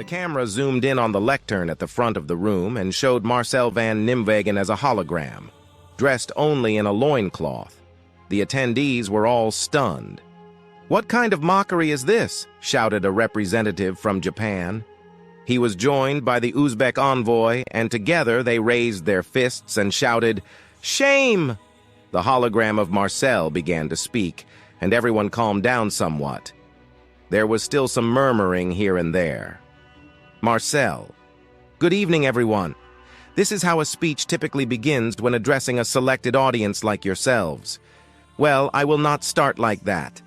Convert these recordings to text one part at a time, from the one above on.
The camera zoomed in on the lectern at the front of the room and showed Marcel van Nimwegen as a hologram, dressed only in a loincloth. The attendees were all stunned. "What kind of mockery is this?" shouted a representative from Japan. He was joined by the Uzbek envoy, and together they raised their fists and shouted, "Shame!" The hologram of Marcel began to speak, and everyone calmed down somewhat. There was still some murmuring here and there. Marcel: "Good evening, everyone. This is how a speech typically begins when addressing a selected audience like yourselves. Well, I will not start like that.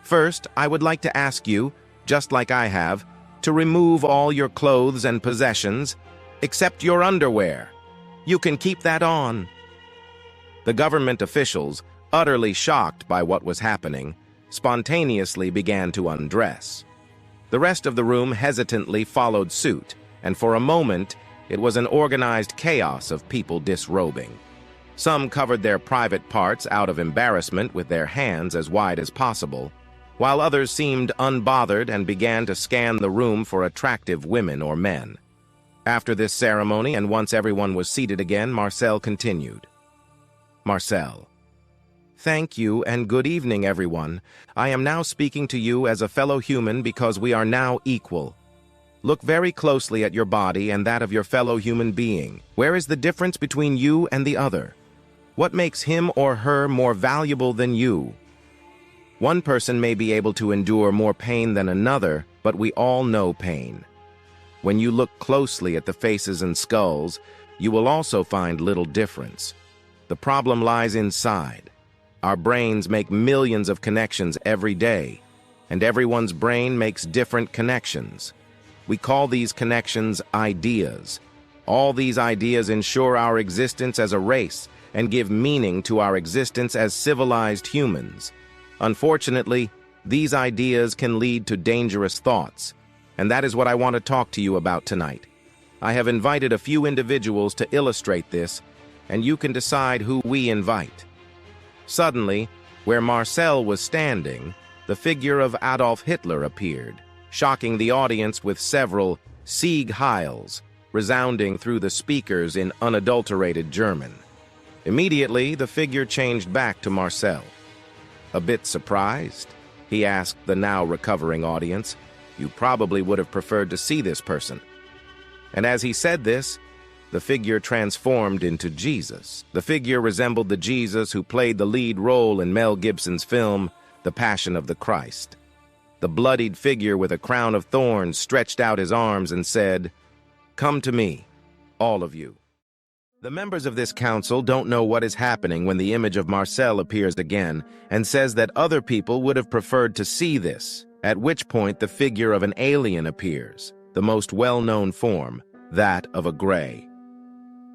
First, I would like to ask you, just like I have, to remove all your clothes and possessions, except your underwear. You can keep that on." The government officials, utterly shocked by what was happening, spontaneously began to undress. The rest of the room hesitantly followed suit, and for a moment, it was an organized chaos of people disrobing. Some covered their private parts out of embarrassment with their hands as wide as possible, while others seemed unbothered and began to scan the room for attractive women or men. After this ceremony, and once everyone was seated again, Marcel continued. Marcel: "Thank you and good evening, everyone. I am now speaking to you as a fellow human because we are now equal. Look very closely at your body and that of your fellow human being. Where is the difference between you and the other? What makes him or her more valuable than you? One person may be able to endure more pain than another, but we all know pain. When you look closely at the faces and skulls, you will also find little difference. The problem lies inside. Our brains make millions of connections every day, and everyone's brain makes different connections. We call these connections ideas. All these ideas ensure our existence as a race and give meaning to our existence as civilized humans. Unfortunately, these ideas can lead to dangerous thoughts, and that is what I want to talk to you about tonight. I have invited a few individuals to illustrate this, and you can decide who we invite. Suddenly, where Marcel was standing, the figure of Adolf Hitler appeared, shocking the audience with several Sieg Heils resounding through the speakers in unadulterated German. Immediately, the figure changed back to Marcel. "A bit surprised?" he asked the now recovering audience. "You probably would have preferred to see this person." And as he said this, the figure transformed into Jesus. The figure resembled the Jesus who played the lead role in Mel Gibson's film, The Passion of the Christ. The bloodied figure with a crown of thorns stretched out his arms and said, "Come to me, all of you." The members of this council don't know what is happening when the image of Marcel appears again and says that other people would have preferred to see this, at which point the figure of an alien appears, the most well-known form, that of a gray.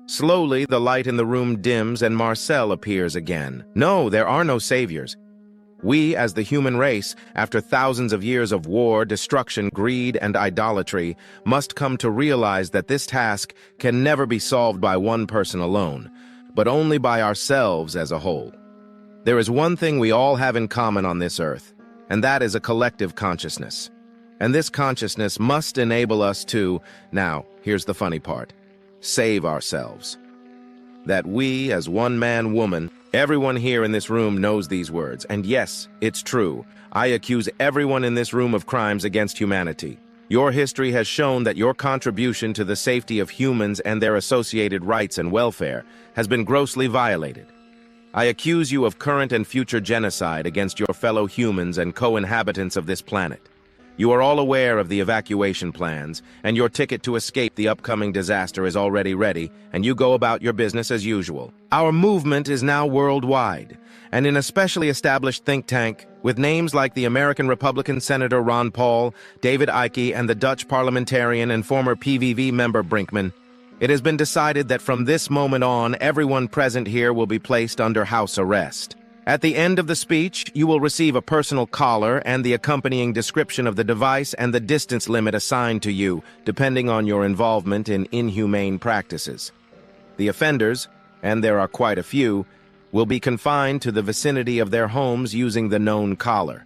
Slowly, the light in the room dims and Marcel appears again. No, there are no saviors. We, as the human race, after thousands of years of war, destruction, greed, and idolatry, must come to realize that this task can never be solved by one person alone, but only by ourselves as a whole. There is one thing we all have in common on this earth, and that is a collective consciousness. And this consciousness must enable us to, now, here's the funny part, save ourselves. That we, as one man, woman, everyone here in this room knows these words, and yes, it's true. I accuse everyone in this room of crimes against humanity. Your history has shown that your contribution to the safety of humans and their associated rights and welfare has been grossly violated. I accuse you of current and future genocide against your fellow humans and co-inhabitants of this planet. You are all aware of the evacuation plans, and your ticket to escape the upcoming disaster is already ready, and you go about your business as usual. Our movement is now worldwide, and in a specially established think tank, with names like the American Republican Senator Ron Paul, David Icke, and the Dutch parliamentarian and former PVV member Brinkman, it has been decided that from this moment on, everyone present here will be placed under house arrest. At the end of the speech, you will receive a personal collar and the accompanying description of the device and the distance limit assigned to you, depending on your involvement in inhumane practices. The offenders, and there are quite a few, will be confined to the vicinity of their homes using the known collar.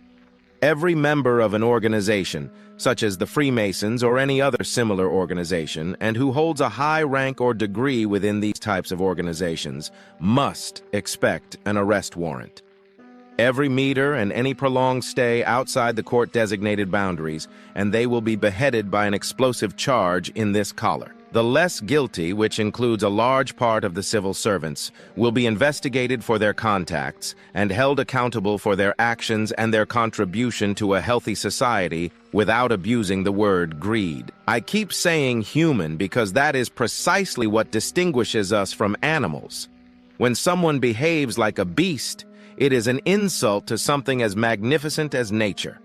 Every member of an organization, such as the Freemasons or any other similar organization, and who holds a high rank or degree within these types of organizations, must expect an arrest warrant. Every meter and any prolonged stay outside the court-designated boundaries, and they will be beheaded by an explosive charge in this collar. The less guilty, which includes a large part of the civil servants, will be investigated for their contacts and held accountable for their actions and their contribution to a healthy society without abusing the word greed. I keep saying human because that is precisely what distinguishes us from animals. When someone behaves like a beast, it is an insult to something as magnificent as nature.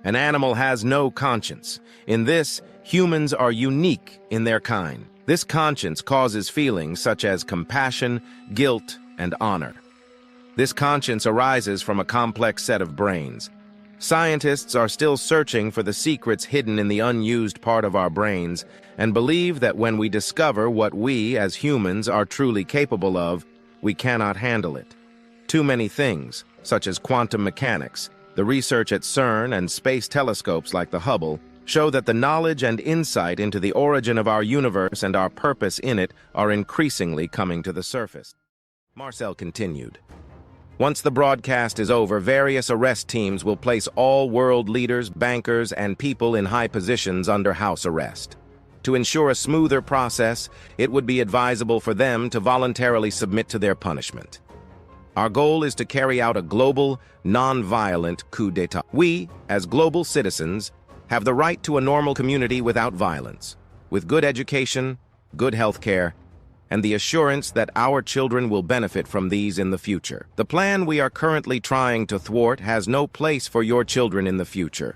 An animal has no conscience. In this, humans are unique in their kind. This conscience causes feelings such as compassion, guilt, and honor. This conscience arises from a complex set of brains. Scientists are still searching for the secrets hidden in the unused part of our brains and believe that when we discover what we, as humans, are truly capable of, we cannot handle it. Too many things, such as quantum mechanics, the research at CERN and space telescopes like the Hubble, show that the knowledge and insight into the origin of our universe and our purpose in it are increasingly coming to the surface. Marcel continued. Once the broadcast is over, various arrest teams will place all world leaders, bankers, and people in high positions under house arrest. To ensure a smoother process, it would be advisable for them to voluntarily submit to their punishment. Our goal is to carry out a global, non-violent coup d'etat. We, as global citizens, have the right to a normal community without violence, with good education, good health care, and the assurance that our children will benefit from these in the future. The plan we are currently trying to thwart has no place for your children in the future.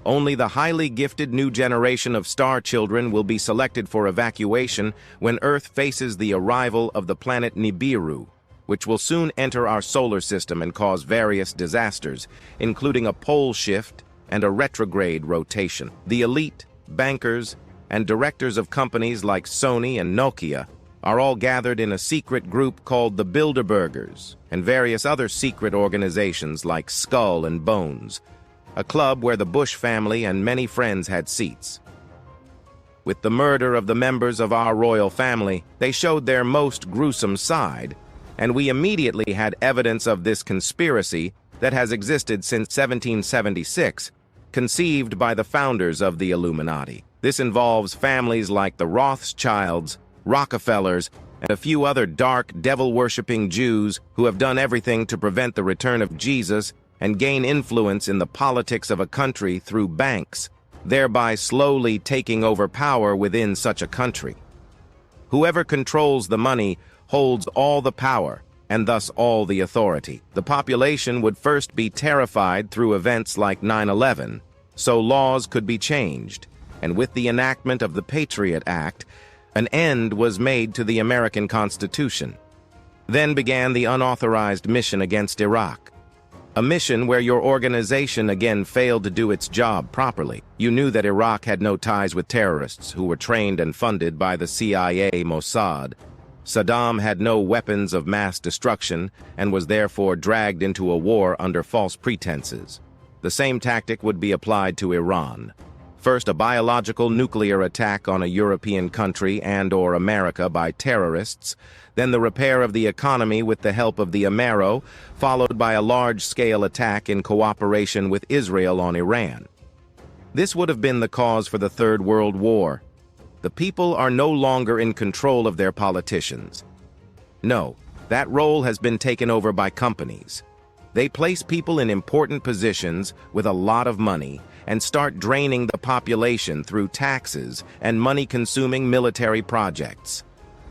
Only the highly gifted new generation of star children will be selected for evacuation when Earth faces the arrival of the planet Nibiru, which will soon enter our solar system and cause various disasters, including a pole shift and a retrograde rotation. The elite, bankers, and directors of companies like Sony and Nokia are all gathered in a secret group called the Bilderbergers, and various other secret organizations like Skull and Bones, a club where the Bosch family and many friends had seats. With the murder of the members of our royal family, they showed their most gruesome side, and we immediately had evidence of this conspiracy that has existed since 1776, conceived by the founders of the Illuminati. This involves families like the Rothschilds, Rockefellers, and a few other dark, devil-worshipping Jews who have done everything to prevent the return of Jesus and gain influence in the politics of a country through banks, thereby slowly taking over power within such a country. Whoever controls the money holds all the power, and thus all the authority. The population would first be terrified through events like 9/11, so laws could be changed, and with the enactment of the Patriot Act, an end was made to the American Constitution. Then began the unauthorized mission against Iraq, a mission where your organization again failed to do its job properly. You knew that Iraq had no ties with terrorists who were trained and funded by the CIA, Mossad. Saddam had no weapons of mass destruction and was therefore dragged into a war under false pretenses. The same tactic would be applied to Iran. First, a biological nuclear attack on a European country and/or America by terrorists, then the repair of the economy with the help of the Amero, followed by a large-scale attack in cooperation with Israel on Iran. This would have been the cause for the Third World War. The people are no longer in control of their politicians. No, that role has been taken over by companies. They place people in important positions with a lot of money and start draining the population through taxes and money-consuming military projects.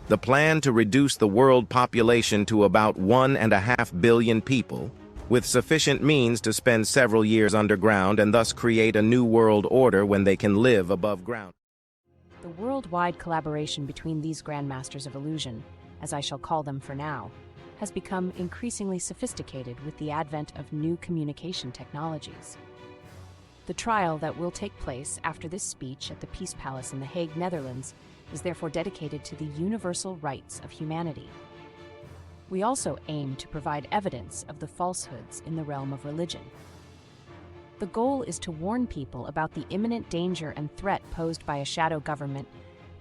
The plan to reduce the world population to about 1.5 billion people, with sufficient means to spend several years underground and thus create a new world order when they can live above ground. The worldwide collaboration between these grandmasters of illusion, as I shall call them for now, has become increasingly sophisticated with the advent of new communication technologies. The trial that will take place after this speech at the Peace Palace in The Hague, Netherlands, is therefore dedicated to the universal rights of humanity. We also aim to provide evidence of the falsehoods in the realm of religion. The goal is to warn people about the imminent danger and threat posed by a shadow government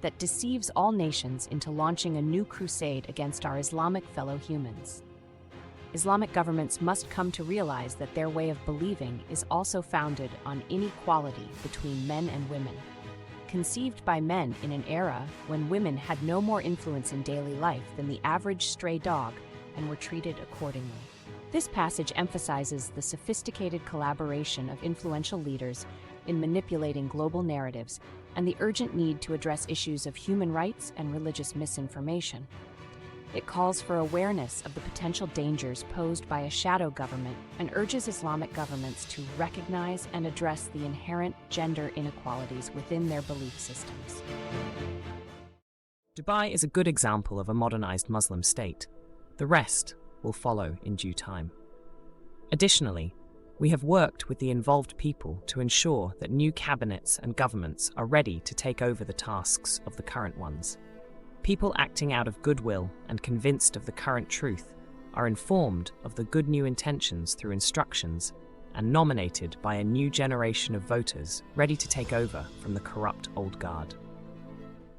that deceives all nations into launching a new crusade against our Islamic fellow humans. Islamic governments must come to realize that their way of believing is also founded on inequality between men and women. Conceived by men in an era when women had no more influence in daily life than the average stray dog and were treated accordingly. This passage emphasizes the sophisticated collaboration of influential leaders in manipulating global narratives and the urgent need to address issues of human rights and religious misinformation. It calls for awareness of the potential dangers posed by a shadow government and urges Islamic governments to recognize and address the inherent gender inequalities within their belief systems. Dubai is a good example of a modernized Muslim state. The rest will follow in due time. Additionally, we have worked with the involved people to ensure that new cabinets and governments are ready to take over the tasks of the current ones. People acting out of goodwill and convinced of the current truth are informed of the good new intentions through instructions and nominated by a new generation of voters ready to take over from the corrupt old guard.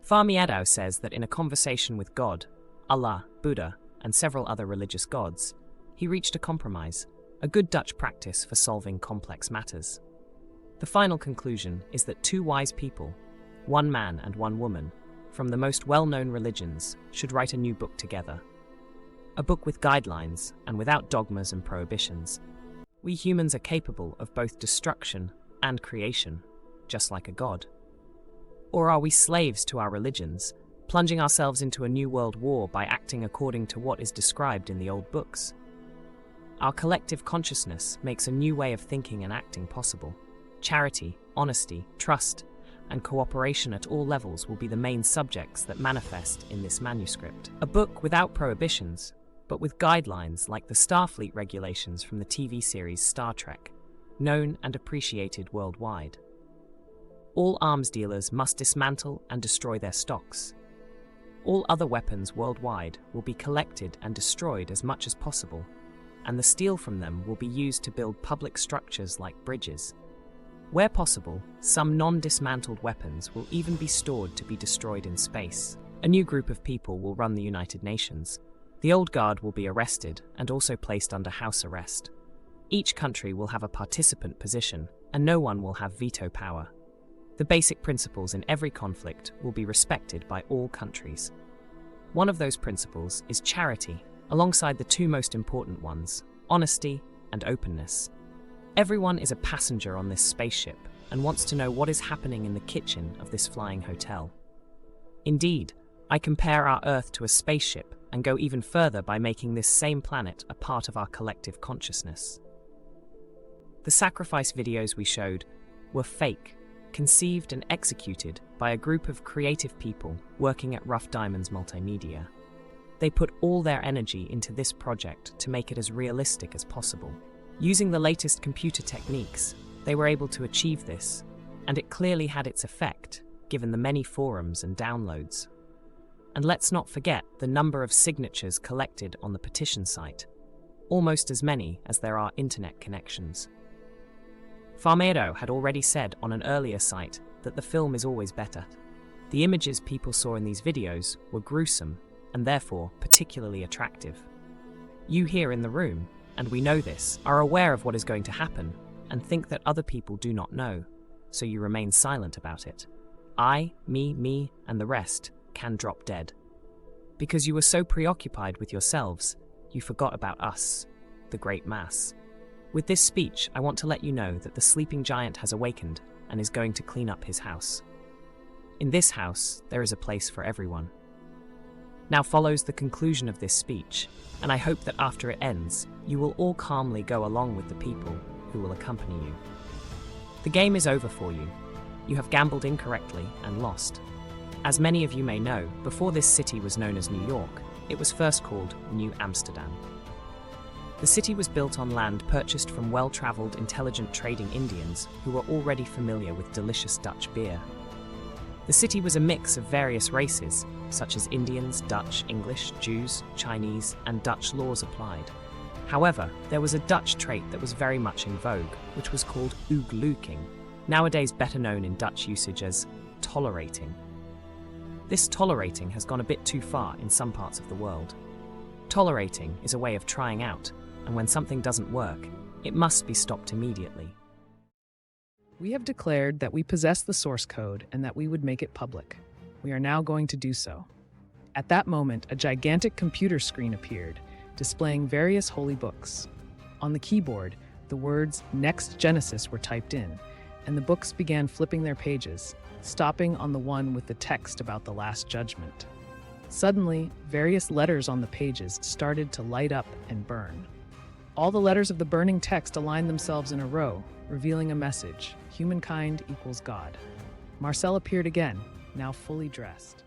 Fahmy Eddowes says that in a conversation with God, Allah, Buddha, and several other religious gods, he reached a compromise, a good Dutch practice for solving complex matters. The final conclusion is that two wise people, one man and one woman, from the most well-known religions, should write a new book together. A book with guidelines and without dogmas and prohibitions. We humans are capable of both destruction and creation, just like a god. Or are we slaves to our religions, plunging ourselves into a new world war by acting according to what is described in the old books? Our collective consciousness makes a new way of thinking and acting possible. Charity, honesty, trust, and cooperation at all levels will be the main subjects that manifest in this manuscript. A book without prohibitions, but with guidelines like the Starfleet regulations from the TV series Star Trek, known and appreciated worldwide. All arms dealers must dismantle and destroy their stocks. All other weapons worldwide will be collected and destroyed as much as possible, and the steel from them will be used to build public structures like bridges. Where possible, some non-dismantled weapons will even be stored to be destroyed in space. A new group of people will run the United Nations. The old guard will be arrested and also placed under house arrest. Each country will have a participant position, and no one will have veto power. The basic principles in every conflict will be respected by all countries. One of those principles is charity, alongside the two most important ones, honesty and openness. Everyone is a passenger on this spaceship and wants to know what is happening in the kitchen of this flying hotel. Indeed, I compare our Earth to a spaceship and go even further by making this same planet a part of our collective consciousness. The sacrifice videos we showed were fake, conceived and executed by a group of creative people working at Rough Diamonds Multimedia. They put all their energy into this project to make it as realistic as possible. Using the latest computer techniques, they were able to achieve this, and it clearly had its effect, given the many forums and downloads. And let's not forget the number of signatures collected on the petition site, almost as many as there are internet connections. Fahmy Eddowes had already said on an earlier site that the film is always better. The images people saw in these videos were gruesome and therefore particularly attractive. You here in the room, and we know this, are aware of what is going to happen and think that other people do not know, so you remain silent about it. I, me, and the rest can drop dead. Because you were so preoccupied with yourselves, you forgot about us, the great mass. With this speech, I want to let you know that the sleeping giant has awakened and is going to clean up his house. In this house, there is a place for everyone. Now follows the conclusion of this speech, and I hope that after it ends, you will all calmly go along with the people who will accompany you. The game is over for you. You have gambled incorrectly and lost. As many of you may know, before this city was known as New York, it was first called New Amsterdam. The city was built on land purchased from well-traveled, intelligent trading Indians who were already familiar with delicious Dutch beer. The city was a mix of various races, such as Indians, Dutch, English, Jews, Chinese, and Dutch laws applied. However, there was a Dutch trait that was very much in vogue, which was called oogluking, nowadays better known in Dutch usage as tolerating. This tolerating has gone a bit too far in some parts of the world. Tolerating is a way of trying out, and when something doesn't work, it must be stopped immediately. We have declared that we possess the source code and that we would make it public. We are now going to do so. At that moment, a gigantic computer screen appeared, displaying various holy books. On the keyboard, the words Next Genesis were typed in, and the books began flipping their pages, stopping on the one with the text about the Last Judgment. Suddenly, various letters on the pages started to light up and burn. All the letters of the burning text aligned themselves in a row, revealing a message: humankind equals God. Marcel appeared again, now fully dressed.